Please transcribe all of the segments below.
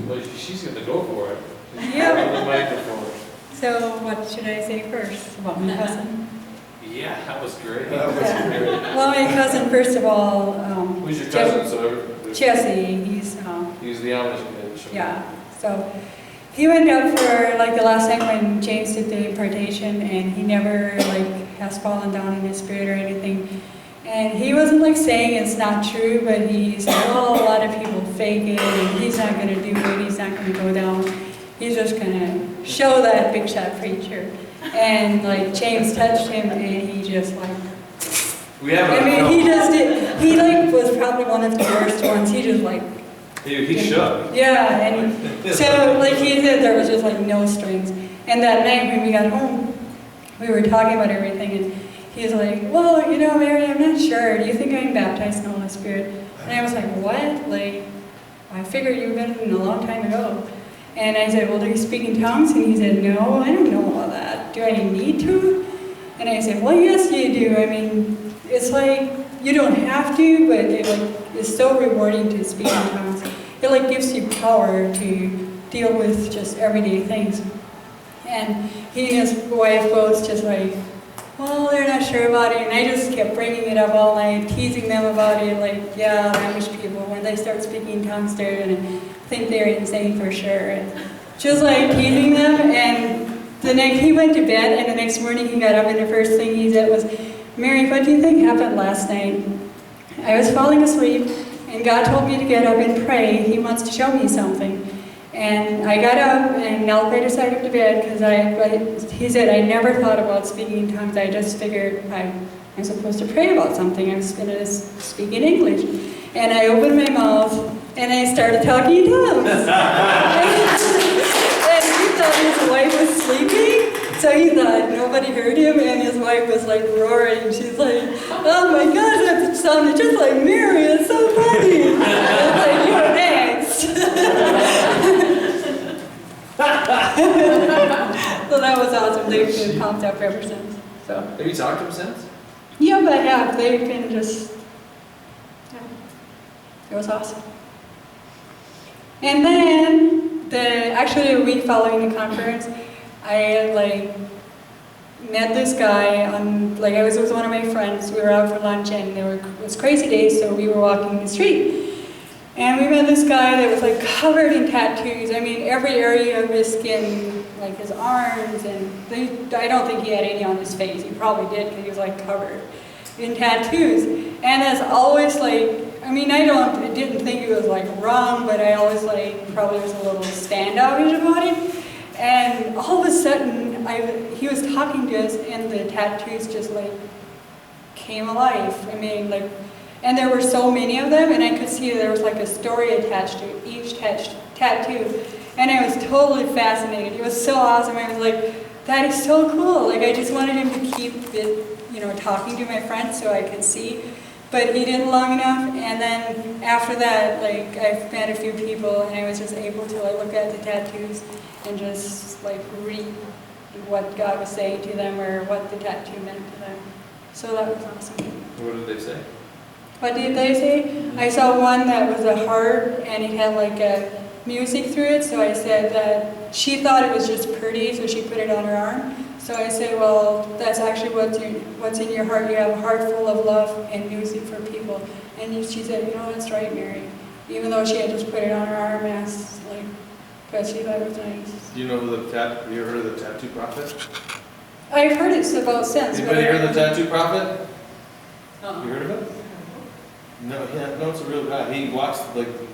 Well, she's going to go for it. Yeah. On the microphone. So what should I say first about my cousin? Yeah, that was great. That was great. Well, my cousin, first of all, who's your cousin? Jesse. He's the Amish kid. Sure. Yeah. So he went up for like the last time when James did the impartation, and he never like has fallen down in his spirit or anything. And he wasn't like saying it's not true, but he said, well, a lot of people fake it, and he's not going to do it. He's not going to go down. He's just going to show that big shot preacher. And like James touched him, and he just like. We have. He just did. He like was probably one of the worst ones. He just like. He shook. Yeah, and so like he said, there was just like no strings. And that night when we got home, we were talking about everything, and he's like, well, you know, Mary, I'm not sure. Do you think I'm baptized in the Holy Spirit? And I was like, what? Like, I figured you've been in a long time ago. And I said, well, do you speak in tongues? And he said, no, I don't know all that. Do I need to? And I said, well, yes, you do. I mean, it's like, you don't have to, but it like, is so rewarding to speak in tongues. It like gives you power to deal with just everyday things. And he and his wife both just like, well, they're not sure about it. And I just kept bringing it up all night, teasing them about it. Like, yeah, the Amish people, when they start speaking in tongues, they're going to think they're insane for sure. And just like teasing them. And the next, he went to bed, and the next morning he got up, and the first thing he said was, Mary, what do you think happened last night? I was falling asleep, and God told me to get up and pray. He wants to show me something. And I got up and knelt by the side of the bed because he said, I never thought about speaking in tongues. I just figured I'm supposed to pray about something. I'm going to speak in English. And I opened my mouth and I started talking in tongues. And he thought his wife was sleeping. So he thought nobody heard him, and his wife was like roaring. She's like, oh my gosh, that sounded just like Mary. It's so funny. I was like, you're next. So that was awesome. They've been pumped up ever since. So. Have you talked to him since? Yeah, but I have. They've been just, yeah. It was awesome. And then, actually a week following the conference, I met this guy on, I was with one of my friends. We were out for lunch, and it was crazy days, so we were walking the street. And we met this guy that was covered in tattoos. I mean, every area of his skin, like his arms, and I don't think he had any on his face. He probably did, because he was covered in tattoos. And as always, I didn't think it was wrong, but I always probably was a little standoffish about it. And all of a sudden, he was talking to us, and the tattoos just came alive. And there were so many of them, and I could see there was a story attached to each tattoo. And I was totally fascinated. It was so awesome. I was like, that is so cool. I just wanted him to keep it, talking to my friends so I could see. But he didn't long enough, and then after that, I met a few people, and I was just able to look at the tattoos and just read what God was saying to them or what the tattoo meant to them. So that was awesome. What did they say? What did they say? I saw one that was a heart, and it had a music through it, so I said that she thought it was just pretty, so she put it on her arm. So I said, well, that's actually what's in your heart. You have a heart full of love and music for people. And she said, that's right, Mary. Even though she had just put it on her arm, because she thought it was nice. Do you know have you ever heard of the Tattoo Prophet? I've heard it about since. Anybody heard of the Tattoo Prophet? Uh-huh. You heard of it? No, it's a real guy. He walks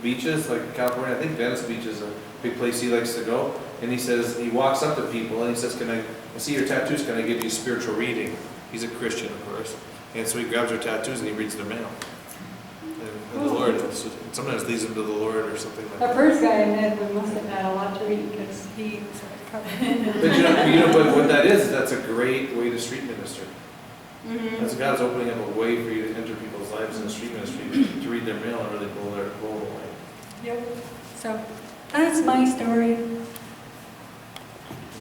beaches, California. I think Venice Beach is a big place he likes to go. And he says, he walks up to people and he says, I see your tattoos, can I give you a spiritual reading? He's a Christian, of course. And so he grabs their tattoos and he reads their mail. And the Lord sometimes leads him to the Lord or something like that. The first guy I met must have had a lot to read because he was covered. But what that is, that's a great way to street minister. Mm-hmm. That's God's opening up a way for you to enter people's lives in the street ministry, to read their mail and really blow away. Yep. So that's my story.